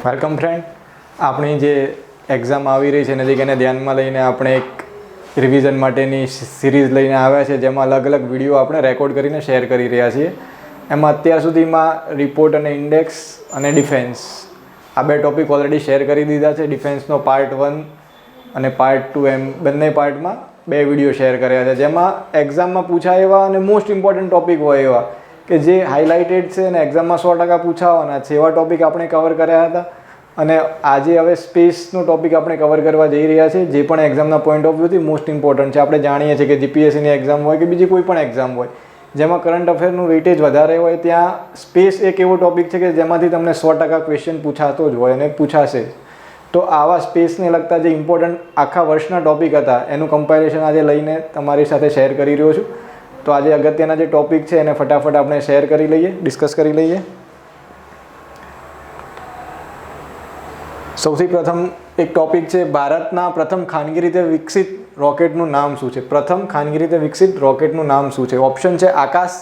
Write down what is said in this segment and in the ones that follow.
Welcome friend, આપણી જે exam આવી રહી છે નજીક એને ધ્યાનમાં લઈને આપણે એક રિવિઝન માટેની સિરીઝ લઈને આવ્યા છે, જેમાં અલગ અલગ વિડીયો આપણે રેકોર્ડ કરીને શેર કરી રહ્યા છીએ. એમાં અત્યાર સુધીમાં રિપોર્ટ અને ઇન્ડેક્સ અને ડિફેન્સ આ બે ટોપિક ઓલરેડી શેર કરી દીધા છે. ડિફેન્સનો પાર્ટ 1 અને પાર્ટ 2 એમ બંને પાર્ટમાં બે વિડીયો શેર કર્યા છે, જેમાં એક્ઝામમાં પૂછાય એવા અને મોસ્ટ ઇમ્પોર્ટન્ટ ટોપિક હોય એવા કે જે હાઇલાઇટેડ છે અને એક્ઝામમાં 100% પૂછાવાના છે એવા ટોપિક આપણે કવર કર્યા હતા. અને આજે હવે સ્પેસનો ટોપિક આપણે કવર કરવા જઈ રહ્યા છીએ, જે પણ એક્ઝામના પોઈન્ટ ઓફ વ્યૂથી મોસ્ટ ઇમ્પોર્ટન્ટ છે. આપણે જાણીએ છીએ કે જીપીએસસીની એક્ઝામ હોય કે બીજી કોઈ પણ એક્ઝામ હોય જેમાં કરંટ અફેરનું વેઇટેજ વધારે હોય, ત્યાં સ્પેસ એક એવો ટોપિક છે કે જેમાંથી તમને 100% ક્વેશ્ચન પૂછાતો જ હોય અને પૂછાશે. તો આવા સ્પેસને લગતા જે ઇમ્પોર્ટન્ટ આખા વર્ષના ટોપિક હતા એનું કમ્પાઇલેશન આજે લઈને તમારી સાથે શેર કરી રહ્યો છું. તો આજે અગત્યના જે ટોપિક છે એને ફટાફટ આપણે શેર કરી લઈએ, ડિસ્કસ કરી લઈએ. સૌથી પ્રથમ એક ટોપિક છે, ભારતના પ્રથમ ખાનગી રીતે વિકસિત રોકેટનું નામ શું છે? પ્રથમ ખાનગી રીતે વિકસિત રોકેટનું નામ શું છે? ઓપ્શન છે આકાશ,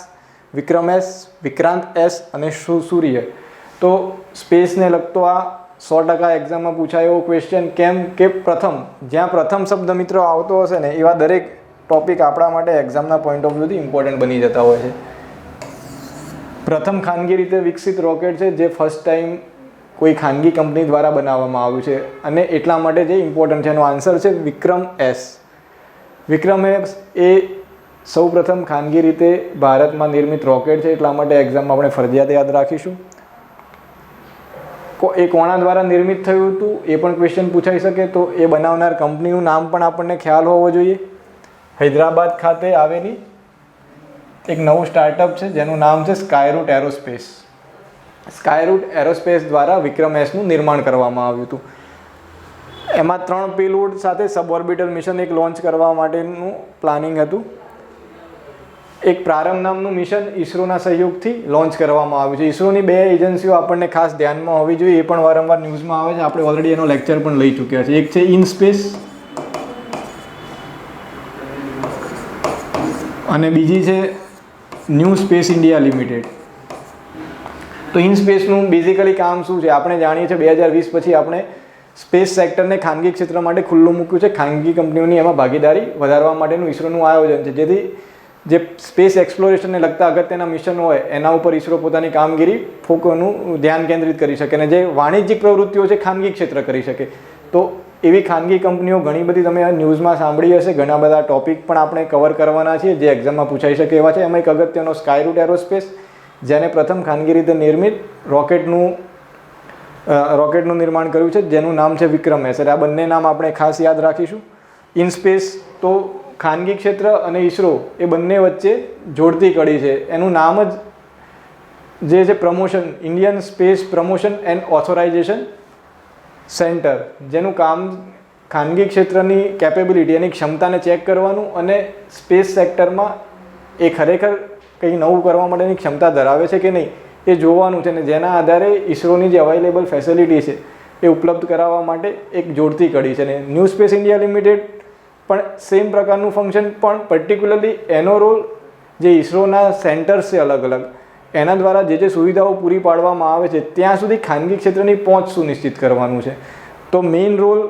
વિક્રમ એસ, વિક્રાંત એસ અને સૂર્ય. તો સ્પેસને લગતો આ 100% એક્ઝામમાં પૂછાય એવો ક્વેશ્ચન. કેમ કે જ્યાં પ્રથમ શબ્દ મિત્રો આવતો હશે ને એવા દરેક ટોપિક આપણા માટે એક્ઝામના પોઈન્ટ ઓફ વ્યૂથી ઇમ્પોર્ટન્ટ બની જતા હોય છે. પ્રથમ ખાનગી રીતે વિકસિત રોકેટ છે જે ફર્સ્ટ ટાઈમ કોઈ ખાનગી કંપની દ્વારા બનાવવામાં આવ્યું છે અને એટલા માટે જે ઇમ્પોર્ટન્ટ છે એનો આન્સર છે વિક્રમ એસ. વિક્રમ એસ એ સૌ પ્રથમ ખાનગી રીતે ભારતમાં નિર્મિત રોકેટ છે, એટલા માટે એક્ઝામમાં આપણે ફરજિયાત યાદ રાખીશું. એ કોના દ્વારા નિર્મિત થયું હતું એ પણ ક્વેશ્ચન પૂછાઈ શકે, તો એ બનાવનાર કંપનીનું નામ પણ આપણને ખ્યાલ હોવો જોઈએ. હૈદરાબાદ ખાતે આવેલી એક નવું સ્ટાર્ટઅપ છે જેનું નામ છે સ્કાયરૂટ એરોસ્પેસ. સ્કાયરૂટ એરોસ્પેસ દ્વારા વિક્રમ એસનું નિર્માણ કરવામાં આવ્યું હતું. એમાં 3 પેલોડ સાથે સબઓર્બિટલ મિશન એક લોન્ચ કરવા માટેનું પ્લાનિંગ હતું. એક પ્રારંભ નામનું મિશન ઈસરોના સહયોગથી લોન્ચ કરવામાં આવ્યું છે. ઈસરોની 2 એજન્સીઓ આપણને ખાસ ધ્યાનમાં હોવી જોઈએ, એ પણ વારંવાર ન્યૂઝમાં આવે છે. આપણે ઓલરેડી એનો લેક્ચર પણ લઈ ચૂક્યા છે. એક છે ઇનસ્પેસ અને બીજી છે ન્યૂ સ્પેસ ઇન્ડિયા લિમિટેડ. તો ઇનસ્પેસનું બેઝિકલી કામ શું છે? આપણે જાણીએ છીએ 2020 પછી આપણે સ્પેસ સેક્ટરને ખાનગી ક્ષેત્ર માટે ખુલ્લું મૂક્યું છે. ખાનગી કંપનીઓની એમાં ભાગીદારી વધારવા માટેનું ઈસરોનું આયોજન છે, જેથી જે સ્પેસ એક્સપ્લોરેશનને લગતા અગત્યના મિશન હોય એના ઉપર ઈસરો પોતાની કામગીરી ફોકસનું ધ્યાન કેન્દ્રિત કરી શકે અને જે વાણિજ્યિક પ્રવૃત્તિઓ છે ખાનગી ક્ષેત્ર કરી શકે. તો એવી ખાનગી કંપનીઓ ઘણી બધી તમે ન્યૂઝમાં સાંભળી હશે. ઘણા બધા ટોપિક પણ આપણે કવર કરવાના છીએ જે એક્ઝામમાં પૂછાઈ શકે એવા છે. એમાં એક અગત્યનો સ્કાયરૂટ એરોસ્પેસ, જેને પ્રથમ ખાનગી રીતે નિર્મિત રોકેટનું નિર્માણ કર્યું છે, જેનું નામ છે વિક્રમ એસ. આ બંને નામ આપણે ખાસ યાદ રાખીશું. ઇનસ્પેસ તો ખાનગી ક્ષેત્ર અને ઈસરો એ બંને વચ્ચે જોડતી કડી છે. એનું નામ જ જે છે promotion, Indian space promotion and authorisation centre, જેનું કામ ખાનગી ક્ષેત્રની કેપેબિલિટી, એની ક્ષમતાને ચેક કરવાનું અને સ્પેસ સેક્ટરમાં એ ખરેખર કંઈ નવું કરવા માટેની ક્ષમતા ધરાવે છે કે નહીં એ જોવાનું છે. અને જેના આધારે ઈસરોની જે અવેલેબલ ફેસિલિટી છે એ ઉપલબ્ધ કરાવવા માટે એક જોડતી કડી છે. અને ન્યૂ સ્પેસ ઇન્ડિયા લિમિટેડ પણ સેમ પ્રકારનું ફંક્શન, પણ પર્ટિક્યુલરલી એનો રોલ જે ઈસરોના સેન્ટર્સ છે અલગ અલગ, એના દ્વારા જે સુવિધાઓ પૂરી પાડવામાં આવે છે ત્યાં સુધી ખાનગી ક્ષેત્રની પહોંચ સુનિશ્ચિત કરવાનું છે. તો મેઇન રોલ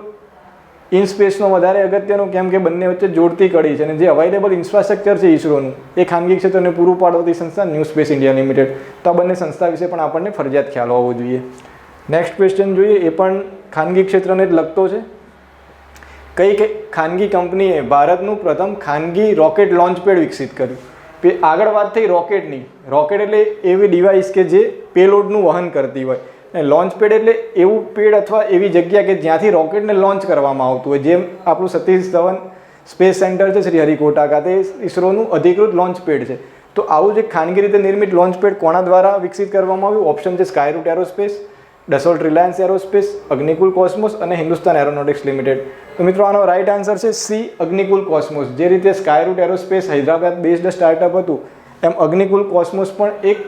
ઇનસ્પેસનો વધારે અગત્યનો, કેમ કે બંને વચ્ચે જોડતી કડી છે અને જે અવેલેબલ ઇન્ફ્રાસ્ટ્રક્ચર છે ઈસરોનું એ ખાનગી ક્ષેત્રને પૂરું પાડતી સંસ્થા ન્યૂ સ્પેસ ઇન્ડિયા લિમિટેડ. તો આ બંને સંસ્થા વિશે પણ આપણને ફરજિયાત ખ્યાલ હોવો જોઈએ. નેક્સ્ટ ક્વેશ્ચન જોઈએ, એ પણ ખાનગી ક્ષેત્રને જ લગતો છે. કઈ ખાનગી કંપનીએ ભારતનું પ્રથમ ખાનગી રોકેટ લોન્ચ પેડ વિકસિત કર્યું? આગળ વાત થઈ રોકેટની. રોકેટ એટલે એવી ડિવાઇસ કે જે પેલોડનું વહન કરતી હોય, અને લોન્ચ પેડ એટલે એવું પેડ અથવા એવી જગ્યા કે જ્યાંથી રોકેટને લોન્ચ કરવામાં આવતું હોય. જેમ આપણું સતીશ ધવન સ્પેસ સેન્ટર છે શ્રી હરિકોટા ખાતે, ઈસરોનું અધિકૃત લોન્ચ પેડ છે. તો આવું જ એક ખાનગી રીતે નિર્મિત લોન્ચ પેડ કોના દ્વારા વિકસિત કરવામાં આવ્યું? ઓપ્શન છે સ્કાયરૂટ aerospace, Dassault Reliance aerospace, Agnikul cosmos અને હિન્દુસ્તાન એરોનોટિક્સ લિમિટેડ. તો મિત્રો આનો રાઈટ આન્સર છે સી, અગ્નિકુલ કોસ્મોસ. જે રીતે સ્કાયરૂટ એરોસ્પેસ હૈદરાબાદ બેઝડ સ્ટાર્ટઅપ હતું, એમ અગ્નિકુલ કોસ્મોસ પણ એક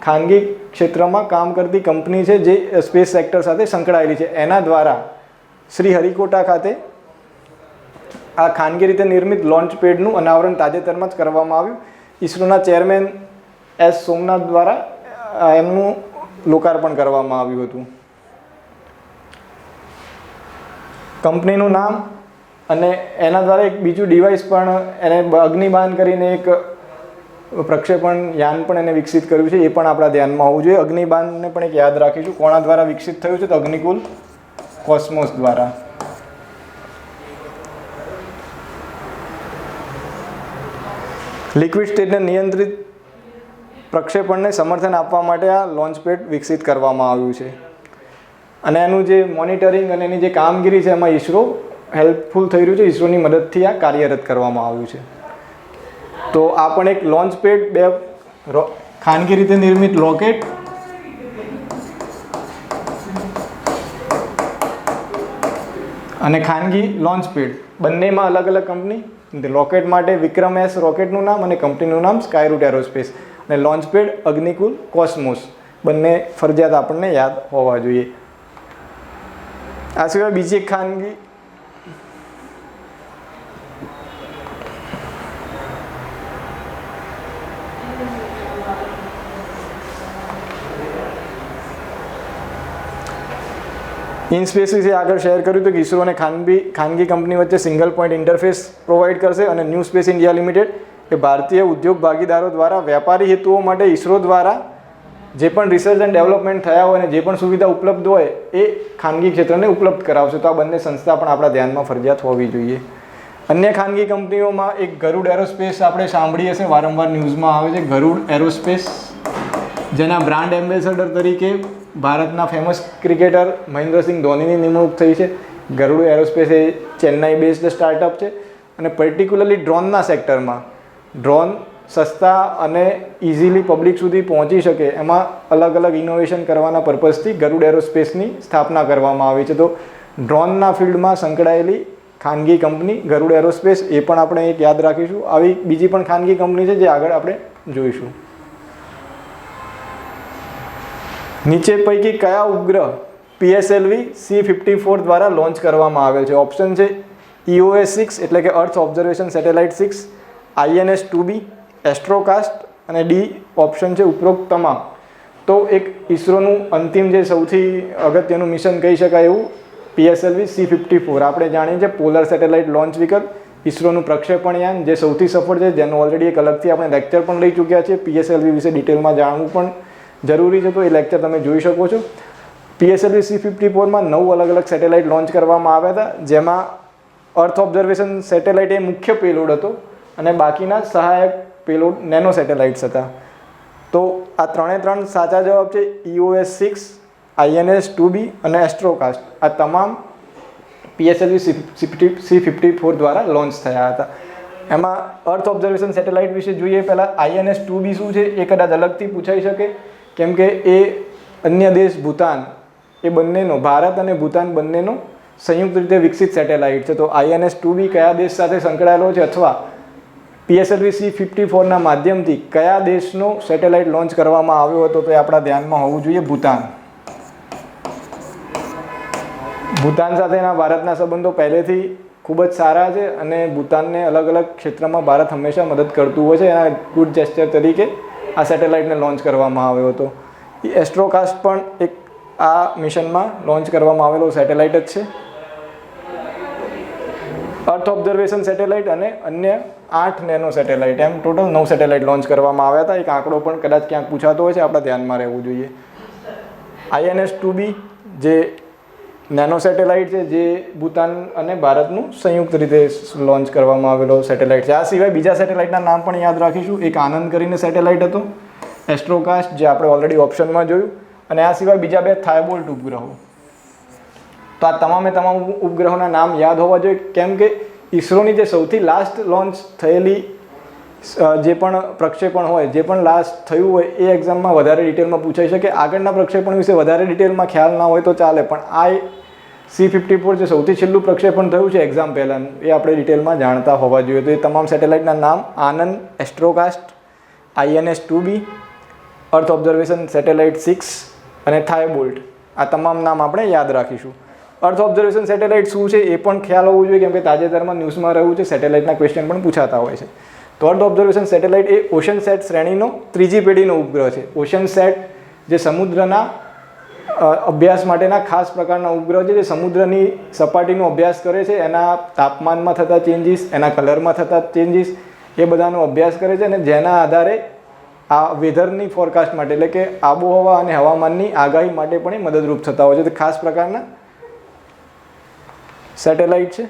ખાનગી ક્ષેત્રમાં કામ કરતી કંપની છે જે સ્પેસ સેક્ટર સાથે સંકળાયેલી છે. એના દ્વારા શ્રી હરિકોટા ખાતે આ ખાનગી રીતે નિર્મિત લોન્ચ પેડનું અનાવરણ તાજેતરમાં જ કરવામાં આવ્યું. ઈસરોના ચેરમેન એસ સોમનાથ દ્વારા એમનું લોકાર્પણ કરવામાં આવ્યું હતું. કંપનીનું નામ અને એના દ્વારા એક બીજું ડિવાઇસ પણ એને અગ્નિબાન કરીને એક પ્રક્ષેપણ યાન પણ એને વિકસિત કર્યું છે, એ પણ આપણા ધ્યાનમાં હોવું જોઈએ. અગ્નિબાનને પણ એક યાદ રાખીશું. કોના દ્વારા વિકસિત થયું છે? તો અગ્નિકુલ કોસ્મોસ દ્વારા. લિક્વિડ સ્ટેટને નિયંત્રિત પ્રક્ષેપણને સમર્થન આપવા માટે આ લોન્ચ પેડ વિકસિત કરવામાં આવ્યું છે અને એનું જે મોનિટરિંગ અને એની જે કામગીરી છે એમાં ઈસરો હેલ્પફુલ થઈ રહ્યું છે. ઈસરોની મદદથી આ કાર્યરત કરવામાં આવ્યું છે. તો આ પણ એક લોન્ચ પેડ, બે ખાનગી રીતે નિર્મિત રોકેટ અને ખાનગી લોન્ચ પેડ, બંનેમાં અલગ અલગ કંપની. રોકેટ માટે વિક્રમ એસ રોકેટનું નામ અને કંપનીનું નામ સ્કાયરૂટ એરોસ્પેસ, અને લોન્ચ પેડ અગ્નિકુલ કોસ્મોસ, બંને ફરજિયાત આપણને યાદ હોવા જોઈએ. આ સિવાય બીજી એક ખાનગી ઇનસ્પેસ વિશે આગળ શેર કર્યું તો ઈસરો અને ખાનગી કંપની વચ્ચે સિંગલ પોઈન્ટ ઇન્ટરફેસ પ્રોવાઈડ કરશે અને ન્યૂ સ્પેસ ઇન્ડિયા લિમિટેડ એ ભારતીય ઉદ્યોગ ભાગીદારો દ્વારા વ્યાપારી હેતુઓ માટે ઈસરો દ્વારા જે પણ રિસર્ચ એન્ડ ડેવલપમેન્ટ થયા હોય અને જે પણ સુવિધા ઉપલબ્ધ હોય એ ખાનગી ક્ષેત્રને ઉપલબ્ધ કરાવશે. તો આ બંને સંસ્થા પણ આપણા ધ્યાનમાં ફરજિયાત હોવી જોઈએ. અન્ય ખાનગી કંપનીઓમાં એક ગરુડ એરોસ્પેસ આપણે સાંભળી હશે, વારંવાર ન્યૂઝમાં આવે છે. ગરુડ એરોસ્પેસ જેના બ્રાન્ડ એમ્બેસેડર તરીકે ભારતના ફેમસ ક્રિકેટર મહેન્દ્રસિંહ ધોનીની નિમણૂક થઈ છે. ગરુડ એરોસ્પેસ એ ચેન્નાઈ બેઝડ સ્ટાર્ટઅપ છે અને પર્ટિક્યુલરલી ડ્રોનના સેક્ટરમાં ડ્રોન સસ્તા અને ઇઝીલી પબ્લિક સુધી પહોંચી શકે એમાં અલગ અલગ ઇનોવેશન કરવાના પર્પઝથી ગરુડ એરોસ્પેસની સ્થાપના કરવામાં આવી છે. તો ડ્રોનના ફિલ્ડમાં સંકળાયેલી ખાનગી કંપની ગરુડ એરોસ્પેસ, એ પણ આપણે એક યાદ રાખીશું. આવી બીજી પણ ખાનગી કંપની છે જે આગળ આપણે જોઈશું. નીચે પૈકી કયા ઉપગ્રહ PSLV C-54 દ્વારા લોન્ચ કરવામાં આવેલ છે? ઓપ્શન છે EOS-6 એટલે કે અર્થ ઓબ્ઝર્વેશન સેટેલાઇટ 6, INS-2B, એસ્ટ્રોકાસ્ટ અને ડી ઓપ્શન છે ઉપરોક્ત તમામ. તો એક ઈસરોનું અંતિમ જે સૌથી અગત્યનું મિશન કહી શકાય એવું PSLV C-54 આપણે જાણીએ છીએ, પોલર સેટેલાઇટ લોન્ચ વ્હીકલ, ઈસરોનું પ્રક્ષેપણ યાન જે સૌથી સફળ છે, જેનું ઓલરેડી એક અલગથી આપણે લેક્ચર પણ લઈ ચૂક્યા છીએ. PSLV વિશે ડિટેલમાં જાણવું પણ જરૂરી છે, તો એ લેક્ચર તમે જોઈ શકો છો. PSLV C-54માં 9 અલગ અલગ સેટેલાઇટ લોન્ચ કરવામાં આવ્યા હતા, જેમાં અર્થ ઓબ્ઝર્વેશન સેટેલાઇટ એ મુખ્ય પેલોડ હતો અને બાકીના સહાયક પેલોડ નેનો સેટેલાઇટ્સ હતા. તો આ ત્રણ સાચા જવાબ છે. EOS-6, INS-2B અને એસ્ટ્રોકાસ્ટ આ તમામ PSLV C-54 દ્વારા લોન્ચ થયા હતા. એમાં અર્થ ઓબ્ઝર્વેશન સેટેલાઇટ વિશે જોઈએ પહેલાં. INS-2B શું છે એ કદાચ અલગથી પૂછાઈ શકે, કેમ કે એ અન્ય દેશ ભૂતાન એ બંનેનો, ભારત અને ભૂતાન બંનેનો સંયુક્ત રીતે વિકસિત સેટેલાઇટ છે. તો INS-2B કયા દેશ સાથે સંકળાયેલો છે અથવા PSLV C-54ના માધ્યમથી કયા દેશનો સેટેલાઇટ લોન્ચ કરવામાં આવ્યો હતો તો એ આપણા ધ્યાનમાં હોવું જોઈએ. ભૂતાન. ભૂતાન સાથેના ભારતના સંબંધો પહેલેથી ખૂબ જ સારા છે અને ભૂતાનને અલગ અલગ ક્ષેત્રમાં ભારત હંમેશા મદદ કરતું હોય છે. એના ગુડ જેસ્ચર તરીકે આ સેટેલાઇટને લોન્ચ કરવામાં આવ્યો હતો. એસ્ટ્રોકાસ્ટ પણ એક આ મિશનમાં લોન્ચ કરવામાં આવેલો સેટેલાઇટ જ છે. અર્થ ઓબ્ઝર્વેશન સેટેલાઇટ અને અન્ય 8 નેનો સેટેલાઇટ, એમ ટોટલ 9 સેટેલાઇટ લોન્ચ કરવામાં આવ્યા હતા. એક આંકડો પણ કદાચ ક્યાંક પૂછાતો હોય છે, આપણા ધ્યાનમાં રહેવું જોઈએ. INS-2B જે નેનો સેટેલાઇટ છે, જે ભૂતાન અને ભારતનું સંયુક્ત રીતે લોન્ચ કરવામાં આવેલો સેટેલાઇટ છે. આ સિવાય બીજા સેટેલાઇટના નામ પણ યાદ રાખીશું. એક આનંદ કરીને સેટેલાઇટ હતો, એસ્ટ્રોકાસ્ટ જે આપણે ઓલરેડી ઓપ્શનમાં જોયું, અને આ સિવાય બીજા 2 થાયબોલ્ટ ઉપગ્રહો. તો આ તમામે તમામ ઉપગ્રહોના નામ યાદ હોવા જોઈએ, કેમ કે ઈસરોની જે સૌથી લાસ્ટ લોન્ચ થયેલી જે પણ પ્રક્ષેપણ હોય, જે પણ લાસ્ટ થયું હોય એ એક્ઝામમાં વધારે ડિટેલમાં પૂછાઈ શકે. આગળના પ્રક્ષેપણ વિશે વધારે ડિટેલમાં ખ્યાલ ના હોય તો ચાલે, પણ આ C-54 જે સૌથી છેલ્લું પ્રક્ષેપણ થયું છે એક્ઝામ પહેલાંનું, એ આપણે ડિટેલમાં જાણતા હોવા જોઈએ. તો એ તમામ સેટેલાઇટના નામ આનંદ, એસ્ટ્રોકાસ્ટ, INS-2B, અર્થ ઓબ્ઝર્વેશન સેટેલાઇટ 6 અને થાયબોલ્ટ, આ તમામ નામ આપણે યાદ રાખીશું. અર્થ ઓબ્ઝર્વેશન સેટેલાઇટ શું છે એ પણ ખ્યાલ હોવું જોઈએ, કેમ કે તાજેતરમાં ન્યૂઝમાં રહ્યું છે, સેટેલાઇટના ક્વેશ્ચન પણ પૂછાતા હોય છે. તો અર્થ ઓબ્ઝર્વેશન સેટેલાઇટ એ ઓશનસેટ શ્રેણીનો 3જી પેઢીનો ઉપગ્રહ છે. ઓશનસેટ જે સમુદ્રના અભ્યાસ માટેના ખાસ પ્રકારના ઉપગ્રહ છે જે સમુદ્રની સપાટીનો અભ્યાસ કરે છે, એના તાપમાનમાં થતા ચેન્જીસ, એના કલરમાં થતા ચેન્જીસ, એ બધાનો અભ્યાસ કરે છે અને જેના આધારે આ વેધરની ફોરકાસ્ટ માટે એટલે કે આબોહવા અને હવામાનની આગાહી માટે પણ એ મદદરૂપ થતા હોય છે. તો ખાસ પ્રકારના સેટેલાઇટ છે.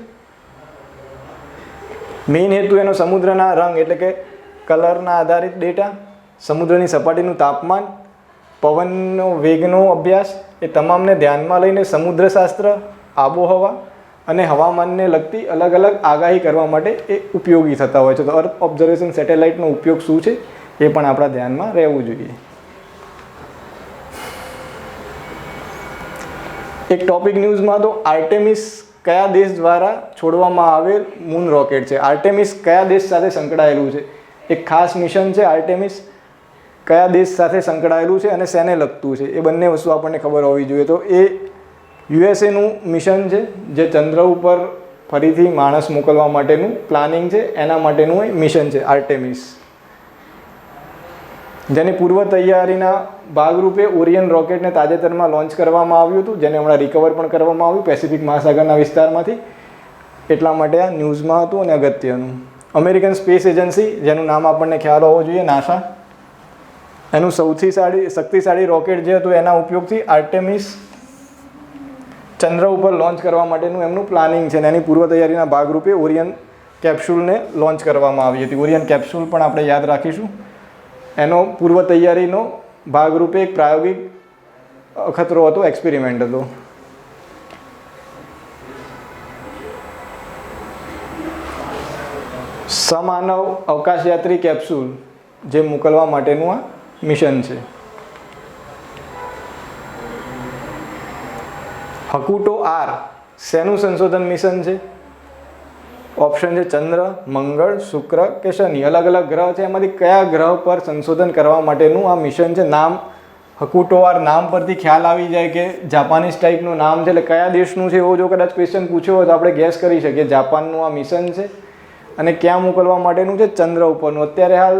મેઇન હેતુ એનો સમુદ્રના રંગ એટલે કે કલરના આધારિત ડેટા, સમુદ્રની સપાટીનું તાપમાન, પવનનો વેગનો અભ્યાસ, એ તમામને ધ્યાનમાં લઈને સમુદ્રશાસ્ત્ર, આબોહવા અને હવામાનને લગતી અલગ અલગ આગાહી કરવા માટે એ ઉપયોગી થતા હોય છે. તો અર્થ ઓબ્ઝર્વેશન સેટેલાઇટનો ઉપયોગ શું છે એ પણ આપણા ધ્યાનમાં રહેવું જોઈએ. એક ટોપિક ન્યૂઝમાં તો આર્ટેમિસ કયા દેશ દ્વારા છોડવામાં આવેલ મૂન રોકેટ છે. આર્ટેમિસ કયા દેશ સાથે સંકળાયેલું છે? એક ખાસ મિશન છે આર્ટેમિસ, કયા દેશ સાથે સંકળાયેલું છે અને શેને લગતું છે એ બંને વસ્તુ આપણને ખબર હોવી જોઈએ. તો એ યુએસએનું મિશન છે જે ચંદ્ર ઉપર ફરીથી માણસ મોકલવા માટેનું પ્લાનિંગ છે, એના માટેનું એ મિશન છે આર્ટેમિસ, જેની પૂર્વ તૈયારીના ભાગરૂપે ઓરિયન રોકેટને તાજેતરમાં લોન્ચ કરવામાં આવ્યું હતું, જેને હમણાં રિકવર પણ કરવામાં આવ્યું પેસિફિક મહાસાગરના વિસ્તારમાંથી. એટલા માટે આ ન્યૂઝમાં હતું અને અગત્યનું. અમેરિકન સ્પેસ એજન્સી, જેનું નામ આપણને ખ્યાલ હોવો જોઈએ, નાસા, એનું સૌથી શક્તિશાળી રોકેટ જે હતું એના ઉપયોગથી આર્ટેમિસ ચંદ્ર ઉપર લોન્ચ કરવા માટેનું એમનું પ્લાનિંગ છે અને એની પૂર્વ તૈયારીના ભાગરૂપે ઓરિયન કેપ્સ્યુલને લોન્ચ કરવામાં આવી હતી. ઓરિયન કેપ્સ્યુલ પણ આપણે યાદ રાખીશું. એનો પૂર્વ તૈયારીનો ભાગરૂપે એક પ્રાયોગિક અખતરો હતો, એક્સપેરિમેન્ટ હતો. સમાનવ અવકાશયાત્રી કેપ્સ્યુલ જે મોકલવા માટેનું આ મિશન છે. હકુટો આર શેનું સંશોધન મિશન છે? ઓપ્શન છે ચંદ્ર, મંગળ, શુક્ર કે શનિ. અલગ અલગ ગ્રહ છે, એમાંથી કયા ગ્રહ પર સંશોધન કરવા માટેનું આ મિશન છે? નામ હકુટો આર, નામ પરથી ખ્યાલ આવી જાય કે જાપાનીઝ ટાઈપનું નામ છે એટલે કયા દેશનું છે એવો જો કદાચ ક્વેશ્ચન પૂછ્યો હોય તો આપણે ગેસ કરી શકીએ. જાપાનનું આ મિશન છે અને ક્યાં મોકલવા માટેનું છે? ચંદ્ર ઉપરનું. અત્યારે હાલ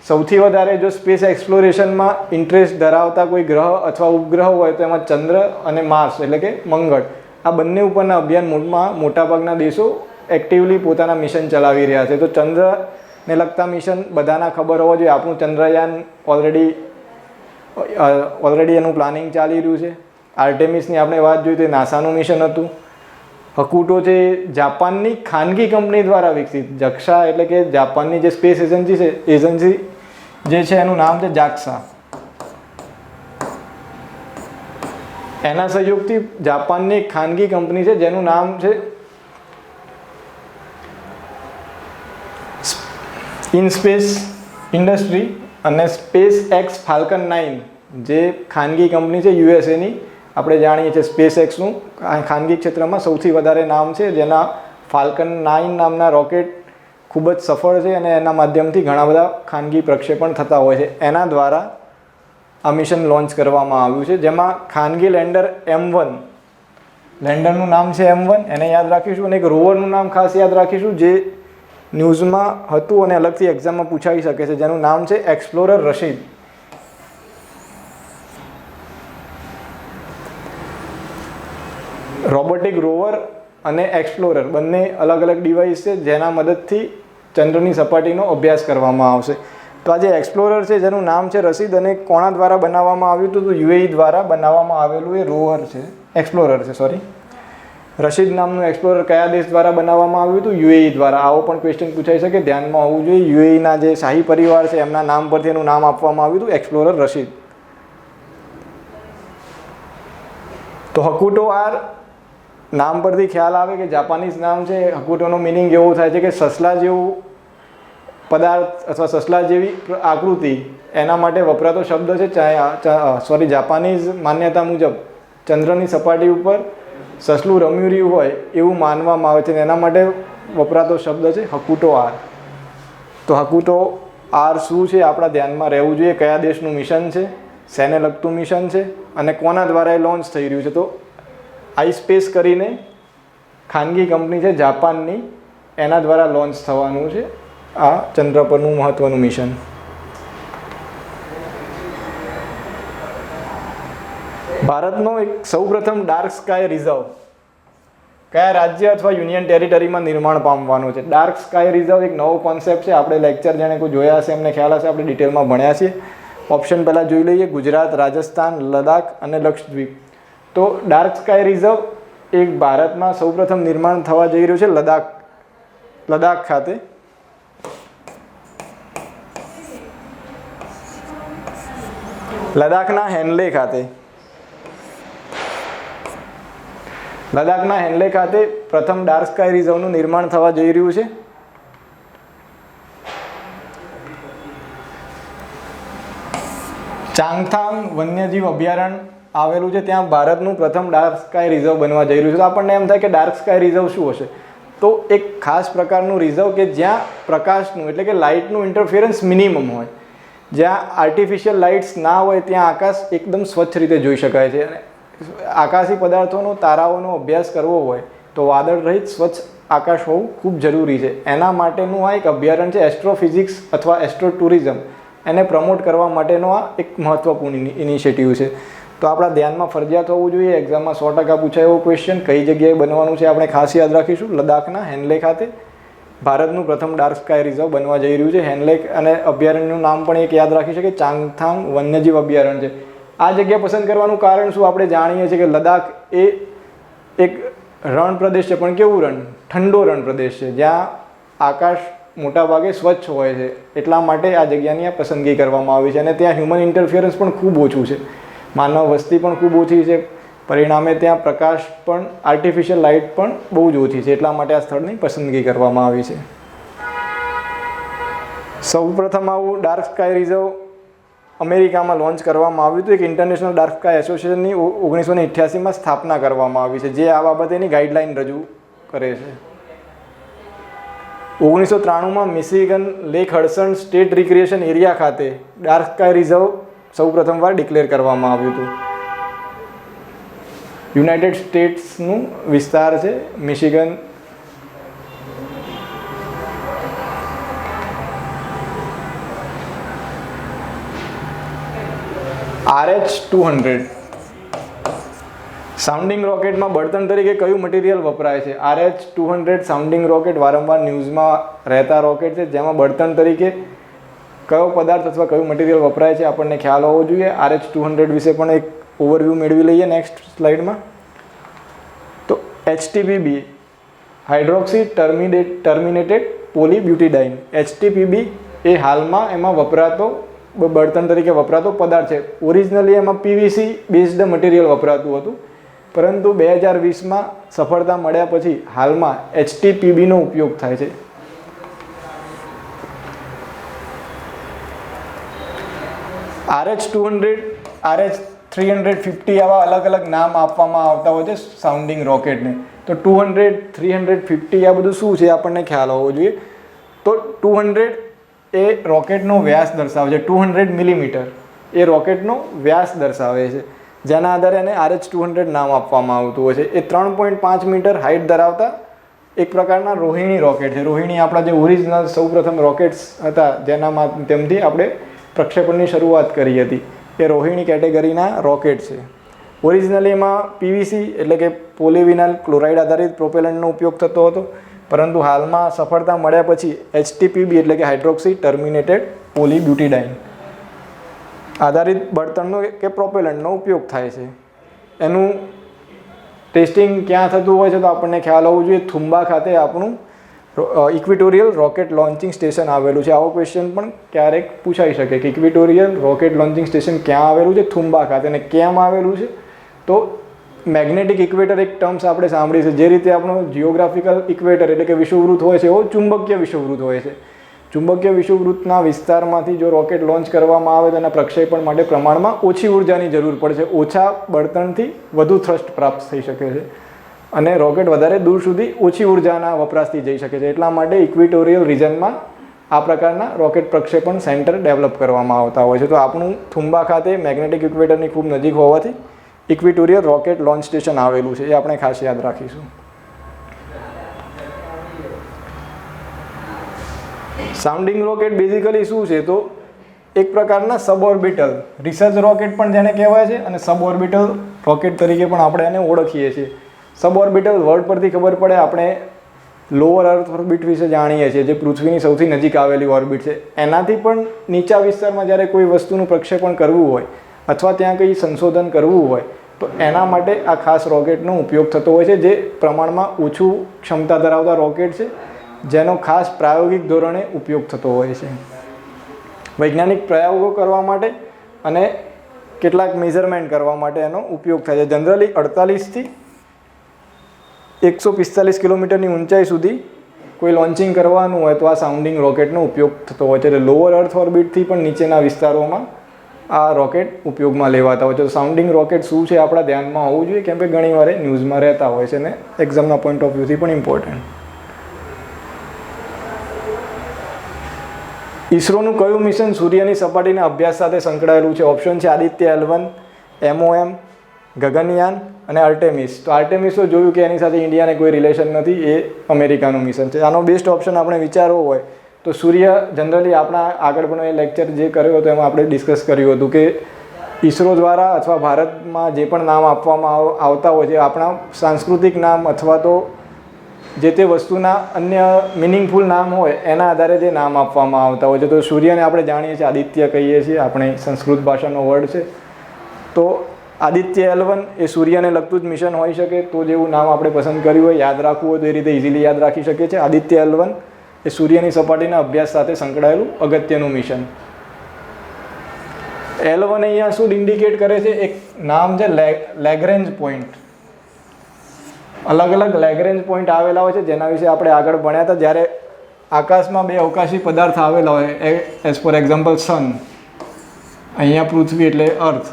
સૌથી વધારે જો સ્પેસ એક્સપ્લોરેશનમાં ઇન્ટરેસ્ટ ધરાવતા કોઈ ગ્રહ અથવા ઉપગ્રહ હોય તો એમાં ચંદ્ર અને માર્સ એટલે કે મંગળ, આ બંને ઉપરના અભિયાનમાં મોટાભાગના દેશો એક્ટિવલી પોતાના મિશન ચલાવી રહ્યા છે. તો ચંદ્રને લગતા મિશન બધાના ખબર હોવા જોઈએ. આપણું ચંદ્રયાન ઓલરેડી એનું પ્લાનિંગ ચાલી રહ્યું છે. આર્ટેમિસની આપણે વાત જોઈએ તો નાસાનું મિશન હતું. હકુટો છે જાપાનની ખાનગી કંપની દ્વારા વિકસિત, જક્સા એટલે કે જાપાનની જે સ્પેસ એજન્સી છે, એજન્સી જે છે એનું નામ છે જાક્સા. એના સહયોગથી જાપાનની એક ખાનગી કંપની છે જેનું નામ છે ઇનસ્પેસ ઇન્ડસ્ટ્રી અને સ્પેસ એક્સ ફાલ્કન 9 જે ખાનગી કંપની છે યુએસએની. આપણે જાણીએ છીએ સ્પેસ એક્સનું ખાનગી ક્ષેત્રમાં સૌથી વધારે નામ છે, જેના ફાલ્કન 9 નામના રોકેટ ખૂબ જ સફળ છે અને એના માધ્યમથી ઘણા બધા ખાનગી પ્રક્ષેપણ થતા હોય છે. એના દ્વારા આ મિશન લોન્ચ કરવામાં આવ્યું છે, જેમાં ખાનગી લેન્ડર M1, લેન્ડરનું નામ છે M1, એને યાદ રાખીશું. અને એક રોવરનું નામ ખાસ યાદ રાખીશું જે ન્યૂઝમાં હતું અને અલગથી એક્ઝામમાં પૂછાઈ શકે છે, જેનું નામ છે એક્સપ્લોરર રશીદ. રોબોટિક રોવર અને એક્સપ્લોરર બંને અલગ અલગ ડિવાઇસ છે જેના મદદથી ચંદ્રની સપાટીનો અભ્યાસ કરવામાં આવશે. તો આ જે એક્સપ્લોરર છે જેનું નામ છે રશીદ અને કોના દ્વારા બનાવવામાં આવ્યું હતું? તો યુએઈ દ્વારા બનાવવામાં આવેલું એ રોવર છે, એક્સપ્લોરર છે સોરી. રશીદ નામનું એક્સપ્લોરર કયા દેશ દ્વારા બનાવવામાં આવ્યું હતું? યુએઈ દ્વારા. આવો પણ ક્વેશ્ચન પૂછાઈ શકે, ધ્યાનમાં હોવું જોઈએ. યુએઈના જે શાહી પરિવાર છે એમના નામ પરથી એનું નામ આપવામાં આવ્યું હતું એક્સપ્લોરર રશીદ. તો હકુટો આર નામ પરથી ખ્યાલ આવે કે જાપાનીઝ નામ છે. હકુટોનો મિનિંગ એવો થાય છે કે સસલા જેવું પદાર્થ અથવા સસલા જેવી આકૃતિ, એના માટે વપરાતો શબ્દ છે. જાપાનીઝ માન્યતા મુજબ ચંદ્રની સપાટી ઉપર સસલું રમ્યું રહ્યું હોય એવું માનવામાં આવે છે અને એના માટે વપરાતો શબ્દ છે હકુટો આર. તો હકુટો આર શું છે આપણા ધ્યાનમાં રહેવું જોઈએ. કયા દેશનું મિશન છે, શેને લગતું મિશન છે અને કોના દ્વારા એ લોન્ચ થઈ રહ્યું છે? તો આઈસ્પેસ કરીને ખાનગી કંપની છે જાપાનની, એના દ્વારા લોન્ચ થવાનું છે આ ચંદ્ર પરનું મહત્ત્વનું મિશન. ભારતનો એક સૌપ્રથમ ડાર્ક સ્કાય રિઝર્વ કયા રાજ્ય અથવા યુનિયન ટેરિટરીમાં નિર્માણ પામવાનું છે? ડાર્ક સ્કાય રિઝર્વ એક નવો કોન્સેપ્ટ છે. આપણે લેક્ચર જેણે કોઈ જોયા હશે એમને ખ્યાલ હશે, આપણે ડિટેલમાં ભણ્યા છીએ. ઓપ્શન પહેલાં જોઈ લઈએ: ગુજરાત, રાજસ્થાન, લદ્દાખ અને લક્ષદ્વીપ. તો ડાર્ક સ્કાય રિઝર્વ એક ભારતમાં સૌપ્રથમ નિર્માણ થવા જઈ રહ્યું છે લદ્દાખ ખાતે. લદ્દાખના હેનલે ખાતે. લદ્દાખના હેનલે ખાતે પ્રથમ ડાર્ક સ્કાય રિઝર્વનું નિર્માણ થવા જઈ રહ્યું છે. ચાંગથાંગ વન્યજીવ અભયારણ્ય આવેલું છે, ત્યાં ભારતનું પ્રથમ ડાર્ક સ્કાય રિઝર્વ બનવા જઈ રહ્યું છે. તો આપણને એમ થાય કે ડાર્ક સ્કાય રિઝર્વ શું હશે? તો એક ખાસ પ્રકારનું રિઝર્વ કે જ્યાં પ્રકાશનું એટલે કે લાઇટનું ઇન્ટરફિયરન્સ મિનિમમ હોય, જ્યાં આર્ટિફિશિયલ લાઇટ્સ ના હોય, ત્યાં આકાશ એકદમ સ્વચ્છ રીતે જોઈ શકાય છે. અને આકાશી પદાર્થોનો, તારાઓનો અભ્યાસ કરવો હોય તો વાદળ રહિત સ્વચ્છ આકાશ હોવું ખૂબ જરૂરી છે. એના માટેનું આ એક અભયારણ્ય છે. એસ્ટ્રોફિઝિક્સ અથવા એસ્ટ્રો ટુરિઝમ એને પ્રમોટ કરવા માટેનો આ એક મહત્ત્વપૂર્ણ ઇનિશિયેટિવ છે. તો આપણા ધ્યાનમાં ફરજિયાત હોવું જોઈએ. એક્ઝામમાં 100% પૂછાય એવો ક્વેશ્ચન કઈ જગ્યાએ બનવાનું છે આપણે ખાસ યાદ રાખીશું. લદ્દાખના હેનલે ખાતે ભારતનું પ્રથમ ડાર્ક સ્કાય રિઝર્વ બનવા જઈ રહ્યું છે. હેનલે અને અભયારણ્યનું નામ પણ એક યાદ રાખી શકે, ચાંગથાંગ વન્યજીવ અભયારણ્ય છે. આ જગ્યા પસંદ કરવાનું કારણ શું? આપણે જાણીએ છીએ કે લદ્દાખ એ એક રણ પ્રદેશ છે, પણ કેવું રણ? ઠંડો રણ પ્રદેશ છે, જ્યાં આકાશ મોટાભાગે સ્વચ્છ હોય છે. એટલા માટે આ જગ્યાની આ પસંદગી કરવામાં આવી છે. અને ત્યાં હ્યુમન ઇન્ટરફિયરન્સ પણ ખૂબ ઓછું છે, માનવ વસ્તી પણ ખૂબ ઓછી છે. પરિણામે ત્યાં પ્રકાશ પણ, આર્ટિફિશિયલ લાઇટ પણ બહુ જ ઓછી છે. એટલા માટે આ સ્થળની પસંદગી કરવામાં આવી છે. સૌપ્રથમ આવું ડાર્ક સ્કાય રિઝર્વ અમેરિકામાં લોન્ચ કરવામાં આવ્યું હતું. એક ઇન્ટરનેશનલ ડાર્ક સ્કાય એસોસિએશનની 1988માં સ્થાપના કરવામાં આવી છે, જે આ બાબતેની ગાઈડલાઇન રજૂ કરે છે. 1993માં Michigan lake Hudson state recreation area ખાતે ડાર્ક સ્કાય રિઝર્વ સૌપ્રથમવાર ડિક્લેર કરવામાં આવ્યું હતું. યુનાઇટેડ સ્ટેટ્સનું વિસ્તાર છે મિશિગન. RH-200 સાઉન્ડિંગ રોકેટમાં બળતણ તરીકે કયું મટીરિયલ વપરાય છે? RH-200 સાઉન્ડિંગ રોકેટ વારંવાર ન્યૂઝમાં રહેતા રોકેટ છે, જેમાં બળતણ તરીકે કયો પદાર્થ અથવા કયું મટીરિયલ વપરાય છે આપણને ખ્યાલ હોવો જોઈએ. RH-200 વિશે પણ એક ઓવરવ્યૂ મેળવી લઈએ નેક્સ્ટ સ્લાઇડમાં. તો HTPB હાઇડ્રોક્સી ટર્મિનેટેડ પોલીબ્યુટીડાઇન. HTPB એ હાલમાં એમાં વપરાતો બળતણ તરીકે વપરાતો પદાર્થ છે. ઓરિજિનલી એમાં PVC બેઝડ મટીરિયલ વપરાતું હતું, પરંતુ 2020માં સફળતા મળ્યા પછી હાલમાં HTPBનો ઉપયોગ થાય છે. RH-200, RH-350 આવા અલગ અલગ નામ આપવામાં આવતા હોય છે સાઉન્ડિંગ રોકેટને. તો 200, 350 આ બધું શું છે આપણને ખ્યાલ હોવો જોઈએ. તો 200 એ રોકેટનો વ્યાસ દર્શાવે છે. 200 મિલીમીટર એ રોકેટનો વ્યાસ દર્શાવે છે, જેના આધારે એને RH-200 નામ આપવામાં આવતું હોય છે. એ 3.5 મીટર હાઇટ ધરાવતા એક પ્રકારના રોહિણી રોકેટ છે. રોહિણી આપણા જે ઓરિજિનલ સૌપ્રથમ રોકેટ્સ હતા, જેના માધ્યમથી આપણે પ્રક્ષેપણની શરૂઆત કરી હતી, એ રોહિણી કેટેગરીના રોકેટ છે. ઓરિજિનલી એમાં PVC એટલે કે પોલીવિનાઇલ ક્લોરાઇડ આધારિત પ્રોપેલન્ટનો ઉપયોગ થતો હતો, પરંતુ હાલમાં સફળતા મળ્યા પછી HTPB એટલે કે હાઇડ્રોક્સી ટર્મિનેટેડ પોલીબ્યુટીડાઇન આધારિત બળતણનો કે પ્રોપેલન્ટનો ઉપયોગ થાય છે. એનું ટેસ્ટિંગ ક્યાં થતું હોય છે? તો આપણને ખ્યાલ હોવું જોઈએ. થુંબા ખાતે આપણું ઇક્વિટોરિયલ રોકેટ લોન્ચિંગ સ્ટેશન આવેલું છે. આવો ક્વેશ્ચન પણ ક્યારેક પૂછાઈ શકે કે ઇક્વિટોરિયલ રોકેટ લોન્ચિંગ સ્ટેશન ક્યાં આવેલું છે? થુંબા ખાતે. અને કેમ આવેલું છે? તો મેગ્નેટિક ઇક્વેટર એક ટર્મ્સ આપણે સાંભળી છે. જે રીતે આપણો જિયોગ્રાફિકલ ઇક્વેટર એટલે કે વિષુવવૃત્ત હોય છે, એવો ચુંબકીય વિષુવવૃત્ત હોય છે. ચુંબકીય વિષુવવૃત્તના વિસ્તારમાંથી જો રોકેટ લોન્ચ કરવામાં આવે તો એના પ્રક્ષેપણ માટે પ્રમાણમાં ઓછી ઉર્જાની જરૂર પડે છે. ઓછા બળતણથી વધુ થ્રસ્ટ પ્રાપ્ત થઈ શકે છે અને રોકેટ વધારે દૂર સુધી ઓછી ઉર્જાના વપરાશથી જઈ શકે છે. એટલા માટે ઇક્વિટોરિયલ રિજનમાં આ પ્રકારના રોકેટ પ્રક્ષેપણ સેન્ટર ડેવલપ કરવામાં આવતા હોય છે. તો આપણું થુંબા ખાતે મેગ્નેટિક ઇક્વેટરની ખૂબ નજીક હોવાથી ઇક્વિટોરિયલ રોકેટ લોન્ચ સ્ટેશન આવેલું છે. એ આપણે ખાસ યાદ રાખીશું. સાઉન્ડિંગ રોકેટ બેઝિકલી શું છે? તો એક પ્રકારના સબ ઓર્બિટલ રિસર્ચ રોકેટ પણ જેને કહેવાય છે અને સબ ઓર્બિટલ રોકેટ તરીકે પણ આપણે એને ઓળખીએ છીએ. સબ ઓર્બિટલ વર્ડ પરથી ખબર પડે, આપણે લોઅર અર્થ ઓર્બિટ વિશે જાણીએ છીએ, જે પૃથ્વીની સૌથી નજીક આવેલી ઓર્બિટ છે. એનાથી પણ નીચા વિસ્તારમાં જ્યારે કોઈ વસ્તુનું પ્રક્ષેપણ કરવું હોય અથવા ત્યાં કંઈ સંશોધન કરવું હોય તો એના માટે આ ખાસ રોકેટનો ઉપયોગ થતો હોય છે, જે પ્રમાણમાં ઓછું ક્ષમતા ધરાવતા રોકેટ છે, જેનો ખાસ પ્રાયોગિક ધોરણે ઉપયોગ થતો હોય છે. વૈજ્ઞાનિક પ્રયોગો કરવા માટે અને કેટલાક મેઝરમેન્ટ કરવા માટે એનો ઉપયોગ થાય છે. જનરલી 48થી 145 કિલોમીટરની ઊંચાઈ સુધી કોઈ લોન્ચિંગ કરવાનું હોય તો આ સાઉન્ડિંગ રોકેટનો ઉપયોગ થતો હોય છે. એટલે લોઅર અર્થ ઓર્બિટથી પણ નીચેના વિસ્તારોમાં આ રોકેટ ઉપયોગમાં લેવાતા હોય છે. તો સાઉન્ડિંગ રોકેટ શું છે આપણા ધ્યાનમાં હોવું જોઈએ, કેમ કે ઘણીવાર ન્યૂઝમાં રહેતા હોય છે અને એક્ઝામના પોઈન્ટ ઓફ વ્યૂથી પણ ઇમ્પોર્ટન્ટ. ઈસરોનું કયું મિશન સૂર્યની સપાટીના અભ્યાસ સાથે સંકળાયેલું છે? ઓપ્શન છે આદિત્ય L1, MOM, ગગનયાન અને આર્ટેમિસ. તો આર્ટેમિસ તો જોયું કે એની સાથે ઇન્ડિયાને કોઈ રિલેશન નથી, એ અમેરિકાનું મિશન છે. આનો બેસ્ટ ઓપ્શન આપણે વિચારવો હોય તો સૂર્ય જનરલી આપણા આગળ પણ એ લેક્ચર જે કર્યો હતો એમાં આપણે ડિસ્કસ કર્યું હતું કે ઈસરો દ્વારા અથવા ભારતમાં જે પણ નામ આપવામાં આવતા હોય છે, આપણા સાંસ્કૃતિક નામ અથવા તો જે તે વસ્તુના અન્ય મિનિંગફુલ નામ હોય એના આધારે જે નામ આપવામાં આવતા હોય છે. તો સૂર્યને આપણે જાણીએ છીએ આદિત્ય કહીએ છીએ, આપણે સંસ્કૃત ભાષાનો વર્ડ છે. તો આદિત્ય L1 એ સૂર્યને લગતું જ મિશન હોઈ શકે, તો જેવું નામ આપણે પસંદ કર્યું હોય, યાદ રાખવું હોય તો એ રીતે ઇઝીલી યાદ રાખી શકીએ છીએ. આદિત્ય L1 એ સૂર્યની સપાટીના અભ્યાસ સાથે સંકળાયેલું અગત્યનું મિશન. L1 અહીંયા શું ઇન્ડિકેટ કરે છે? એક નામ છે લેગ્રેન્જ પોઈન્ટ. અલગ અલગ લેગ્રેન્જ પોઈન્ટ આવેલા હોય છે, જેના વિશે આપણે આગળ ભણ્યા હતા. જ્યારે આકાશમાં બે અવકાશી પદાર્થ આવેલા હોય, એઝ ફોર એક્ઝામ્પલ સન, અહીંયા પૃથ્વી એટલે અર્થ,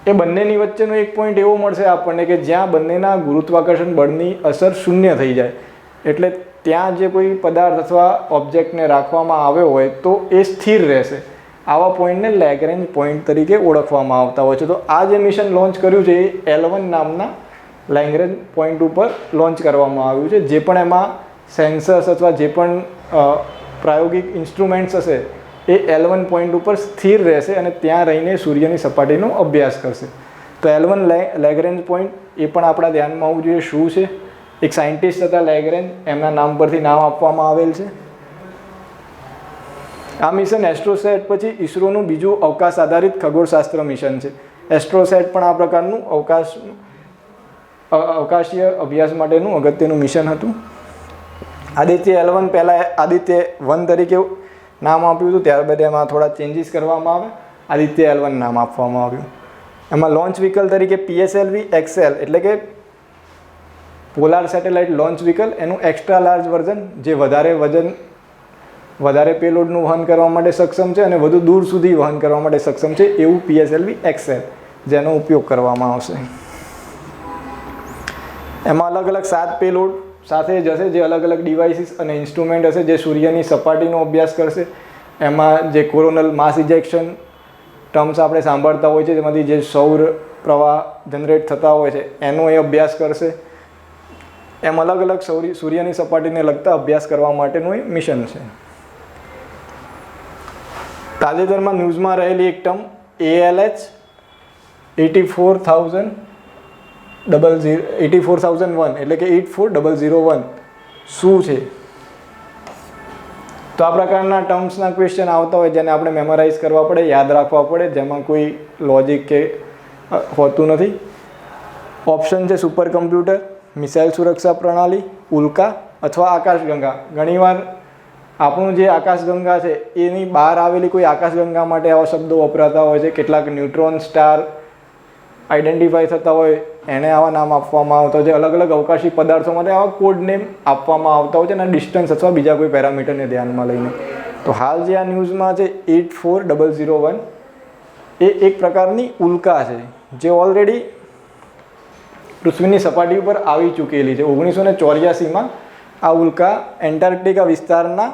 એ બંનેની વચ્ચેનો એક પોઈન્ટ એવો મળશે આપણને કે જ્યાં બંનેના ગુરુત્વાકર્ષણ બળની અસર શૂન્ય થઈ જાય. એટલે ત્યાં જે કોઈ પદાર્થ અથવા ઓબ્જેક્ટને રાખવામાં આવ્યો હોય તો એ સ્થિર રહેશે. આવા પોઈન્ટને લેગ્રેન્જ પોઈન્ટ તરીકે ઓળખવામાં આવતા હોય છે. તો આ જે મિશન લોન્ચ કર્યું છે એ L1 નામના લેગ્રેન્જ પોઈન્ટ ઉપર લોન્ચ કરવામાં આવ્યું છે. જે પણ એમાં સેન્સર્સ અથવા જે પણ પ્રાયોગિક ઇન્સ્ટ્રુમેન્ટ્સ હશે એ L1 પોઈન્ટ ઉપર સ્થિર રહેશે અને ત્યાં રહીને સૂર્યની સપાટીનો અભ્યાસ કરશે. તો L1 લેગ્રેન્જ પોઈન્ટ એ પણ આપણા ધ્યાનમાં હોવું જોઈએ. શું છે? એક સાયન્ટિસ્ટ હતા લેગ્રેન્જ, એમના નામ પરથી નામ આપવામાં આવેલ છે. આ મિશન એસ્ટ્રોસેટ પછી ઈસરોનું બીજું અવકાશ આધારિત ખગોળશાસ્ત્ર મિશન છે. એસ્ટ્રોસેટ પણ આ પ્રકારનું અવકાશીય અભ્યાસ માટેનું અગત્યનું મિશન હતું. આદિત્ય L1 પહેલાં આદિત્ય 1 તરીકે નામ આપ્યું હતું, ત્યારબાદ એમાં થોડા ચેન્જીસ કરવામાં આવે, આદિત્ય L1 નામ આપવામાં આવ્યું. એમાં લોન્ચ વ્હીકલ તરીકે PSLV XL એટલે કે પોલાર સેટેલાઇટ લોન્ચ વ્હીકલ, એનું એક્સ્ટ્રા લાર્જ વર્ઝન જે વધારે વજન વધારે પેલોડનું વહન કરવા માટે સક્ષમ છે અને વધુ દૂર સુધી વહન કરવા માટે સક્ષમ છે એવું PSLV XL જેનો ઉપયોગ કરવામાં આવશે. એમાં અલગ અલગ 7 પેલોડ સાથે જશે, જે અલગ અલગ ડિવાઇસીસ અને ઇન્સ્ટ્રુમેન્ટ હશે જે સૂર્યની સપાટીનો અભ્યાસ કરશે. એમાં જે કોરોનલ માસ ઇજેક્શન ટર્મ્સ આપણે સાંભળતા હોય છે, જેમાંથી જે સૌર પ્રવાહ જનરેટ થતા હોય છે એનો એ અભ્યાસ કરશે. એમ અલગ અલગ સૂર્યની સપાટીને લગતા અભ્યાસ કરવા માટેનું એ મિશન છે. તાજેતરમાં ન્યૂઝમાં રહેલી એક ટર્મ ALH 84001 એટલે કે 84001 શું છે? તો આ પ્રકારના ટર્મ્સના ક્વેશ્ચન આવતા હોય જેને આપણે મેમોરાઇઝ કરવા પડે, યાદ રાખવા પડે, જેમાં કોઈ લોજિક કે હોતું નથી. ઓપ્શન છે સુપર કમ્પ્યુટર, મિસાઇલ સુરક્ષા પ્રણાલી, ઉલ્કા અથવા આકાશગંગા. ઘણીવાર આપણું જે આકાશગંગા છે એની બહાર આવેલી કોઈ આકાશગંગા માટે આવા શબ્દો વપરાતા હોય છે. કેટલાક ન્યુટ્રોન સ્ટાર આઈડેન્ટિફાઈ થતા હોય એને આવા નામ આપવામાં આવતા હોય છે. અલગ અલગ અવકાશી પદાર્થો માટે આવા કોડ નેમ આપવામાં આવતા હોય છે, અને ડિસ્ટન્સ અથવા બીજા કોઈ પેરામીટરને ધ્યાનમાં લઈને. તો હાલ જે આ ન્યૂઝમાં છે 84001 એ એક પ્રકારની ઉલ્કા છે જે ઓલરેડી પૃથ્વીની સપાટી ઉપર આવી ચૂકેલી છે. 1984માં આ ઉલ્કા એન્ટાર્કટિકા વિસ્તારના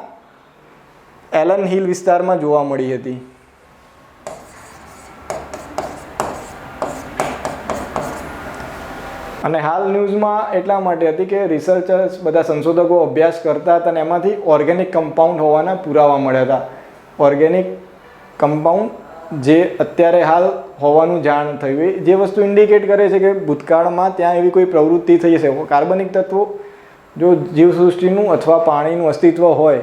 એલન હિલ વિસ્તારમાં જોવા મળી હતી. અને હાલ ન્યૂઝમાં એટલા માટે હતી કે રિસર્ચર્સ બધા સંશોધકો અભ્યાસ કરતા હતા અને એમાંથી ઓર્ગેનિક કમ્પાઉન્ડ હોવાના પુરાવા મળ્યા હતા. ઓર્ગેનિક કમ્પાઉન્ડ જે અત્યારે હાલ હોવાનું જાણ થયું એ જે વસ્તુ ઇન્ડિકેટ કરે છે કે ભૂતકાળમાં ત્યાં એવી કોઈ પ્રવૃત્તિ થઈ હશે. કાર્બનિક તત્વો જો જીવસૃષ્ટિનું અથવા પાણીનું અસ્તિત્વ હોય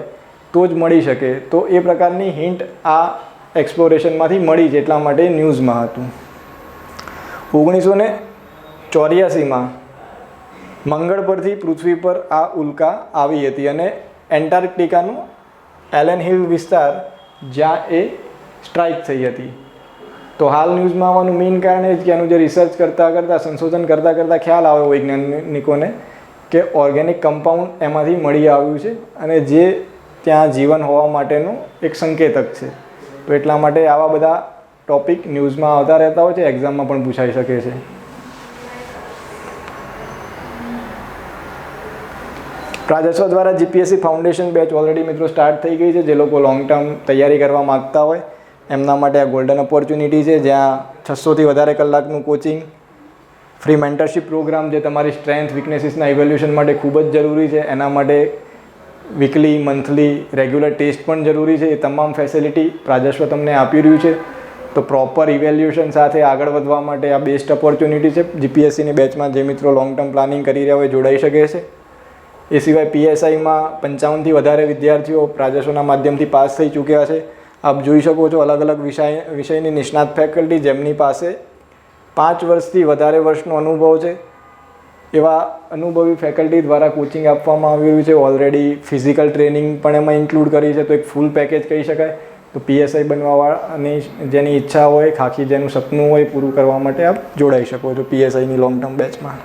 તો જ મળી શકે. તો એ પ્રકારની હિન્ટ આ એક્સપ્લોરેશનમાંથી મળી છે, એટલા માટે ન્યૂઝમાં હતું. 1984માં મંગળ પરથી પૃથ્વી પર આ ઉલ્કા આવી હતી અને એન્ટાર્કટિકાનું એલન હિલ વિસ્તાર જ્યાં એ સ્ટ્રાઇક થઈ હતી. તો હાલ ન્યૂઝમાં આવવાનું મેઇન કારણ એ જ કે એનું જે રિસર્ચ કરતાં સંશોધન કરતાં ખ્યાલ આવ્યો વૈજ્ઞાનિકોને કે ઓર્ગેનિક કમ્પાઉન્ડ એમાંથી મળી આવ્યું છે અને જે ત્યાં જીવન હોવા માટેનું એક સંકેતક છે. તો એટલા માટે આવા બધા ટોપિક ન્યૂઝમાં આવતા રહેતા હોય છે, એક્ઝામમાં પણ પૂછાઈ શકે છે. પ્રાજસ્વ દ્વારા જીપીએસસી ફાઉન્ડેશન બેચ ઓલરેડી મિત્રો સ્ટાર્ટ થઈ ગઈ છે. જે લોકો લોંગ ટર્મ તૈયારી કરવા માગતા હોય એમના માટે આ ગોલ્ડન ઓપોર્ચ્યુનિટી છે, જ્યાં 600થી વધારે કલાકનું કોચિંગ, ફ્રી મેન્ટરશિપ પ્રોગ્રામ જે તમારી સ્ટ્રેન્થ વીકનેસીસના ઇવેલ્યુએશન માટે ખૂબ જ જરૂરી છે. એના માટે વીકલી, મંથલી, રેગ્યુલર ટેસ્ટ પણ જરૂરી છે. એ તમામ ફેસિલિટી પ્રાજસ્વ તમને આપી રહ્યું છે. તો પ્રોપર ઇવેલ્યુએશન સાથે આગળ વધવા માટે આ બેસ્ટ ઓપોર્ચ્યુનિટી છે. જીપીએસસીની બેચમાં જે મિત્રો લોંગ ટર્મ પ્લાનિંગ કરી રહ્યા હોય જોડાઈ શકે છે. એ સિવાય પીએસઆઈમાં 55થી વધારે વિદ્યાર્થીઓ પ્રાજસ્વના માધ્યમથી પાસ થઈ ચૂક્યા છે. આપ જોઈ શકો છો અલગ અલગ વિષયની નિષ્ણાત ફેકલ્ટી જેમની પાસે 5 વર્ષથી વધારે વર્ષનો અનુભવ છે. એવા અનુભવી ફેકલ્ટી દ્વારા કોચિંગ આપવામાં આવી રહ્યું છે. ઓલરેડી ફિઝિકલ ટ્રેનિંગ પણ એમાં ઇન્ક્લુડ કરી છે. તો એક ફૂલ પેકેજ કહી શકાય. તો પીએસઆઈ બનવાવાળાની જેની ઈચ્છા હોય, ખાખી જેનું સપનું હોય પૂરું કરવા માટે આપ જોડાઈ શકો છો પીએસઆઈની લોંગ ટર્મ બેચમાં.